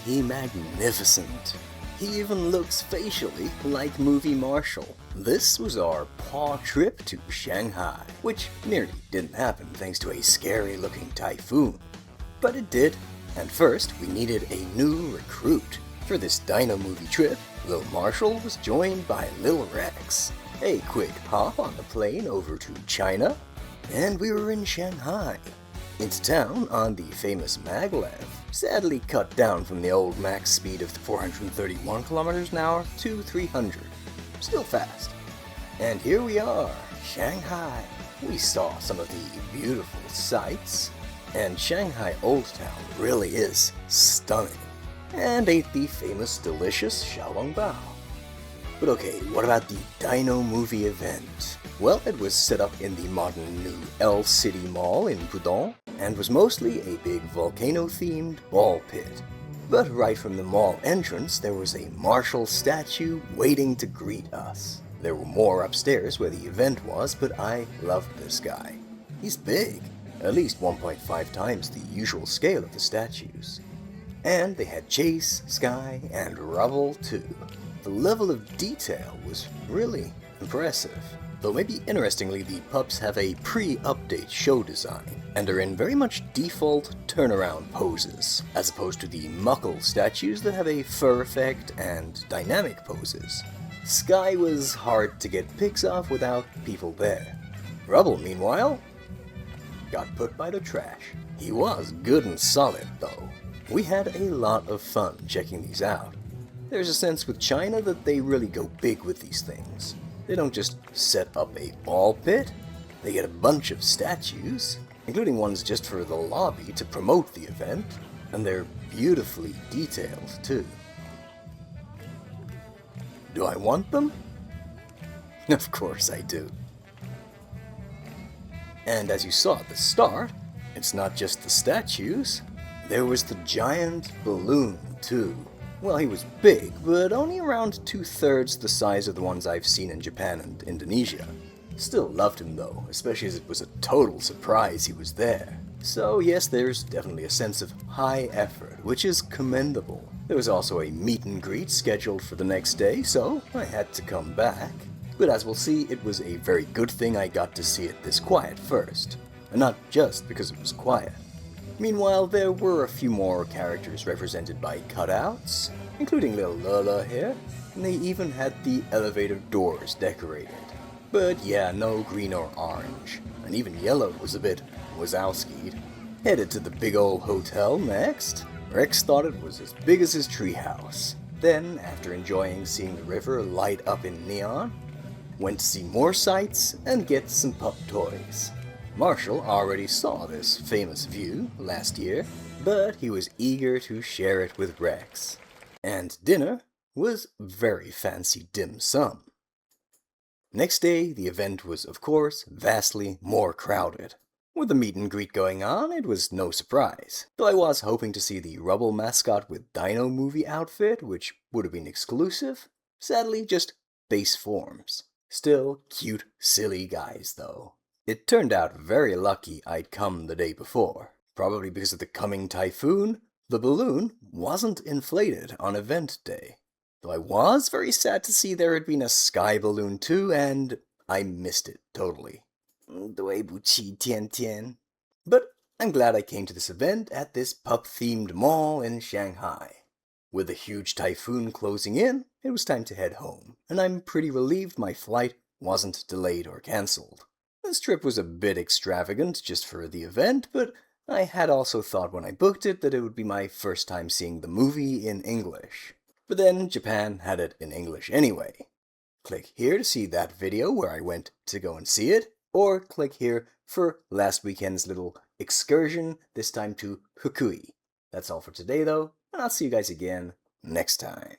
he magnificent? He even looks facially like Movie Marshall. This was our PAW trip to Shanghai, which nearly didn't happen thanks to a scary looking typhoon. But it did, and first we needed a new recruit. For this Dino Movie trip, Lil Marshall was joined by Lil Rex. A quick hop on the plane over to China, and we were in Shanghai. Into town on the famous maglev, sadly cut down from the old max speed of 431 kilometers an hour to 300. Still fast. And here we are, Shanghai. We saw some of the beautiful sights, and Shanghai Old Town really is stunning. And ate the famous delicious xiaolongbao. But okay, what about the Dino Movie event? Well, it was set up in the modern new L City Mall in Pudong, and was mostly a big volcano-themed ball pit. But right from the mall entrance, there was a Marshall statue waiting to greet us. There were more upstairs where the event was, but I loved this guy. He's big, at least 1.5 times the usual scale of the statues. And they had Chase, Sky, and Rubble too. The level of detail was really impressive. Though maybe interestingly, the pups have a pre-update show design, and are in very much default turnaround poses, as opposed to the Muckle statues that have a fur effect and dynamic poses. Sky was hard to get pics of without people there. Rubble, meanwhile, got put by the trash. He was good and solid, though. We had a lot of fun checking these out. There's a sense with China that they really go big with these things. They don't just set up a ball pit, they get a bunch of statues, including ones just for the lobby to promote the event, and they're beautifully detailed too. Do I want them? Of course I do. And as you saw at the start, it's not just the statues, there was the giant balloon too. Well, he was big, but only around 2/3 the size of the ones I've seen in Japan and Indonesia. Still loved him though, especially as it was a total surprise he was there. So yes, there's definitely a sense of high effort, which is commendable. There was also a meet and greet scheduled for the next day, so I had to come back. But as we'll see, it was a very good thing I got to see it this quiet first, and not just because it was quiet. Meanwhile, there were a few more characters represented by cutouts, including little Lola here, and they even had the elevator doors decorated. But yeah, no green or orange, and even yellow was a bit Wazowski'd. Headed to the big old hotel next. Rex thought it was as big as his treehouse. Then, after enjoying seeing the river light up in neon, went to see more sights and get some pup toys. Marshall already saw this famous view last year, but he was eager to share it with Rex. And dinner was very fancy dim sum. Next day, the event was, of course, vastly more crowded. With the meet and greet going on, it was no surprise, though I was hoping to see the Rubble mascot with Dino Movie outfit, which would have been exclusive. Sadly, just base forms. Still cute, silly guys, though. It turned out very lucky I'd come the day before. Probably because of the coming typhoon, the balloon wasn't inflated on event day. Though I was very sad to see there had been a sky balloon too, and I missed it totally. But I'm glad I came to this event at this pup-themed mall in Shanghai. With the huge typhoon closing in, it was time to head home, and I'm pretty relieved my flight wasn't delayed or cancelled. This trip was a bit extravagant just for the event, but I had also thought when I booked it that it would be my first time seeing the movie in English. But then Japan had it in English anyway. Click here to see that video where I went to go and see it, or click here for last weekend's little excursion, this time to Fukui. That's all for today though, and I'll see you guys again next time.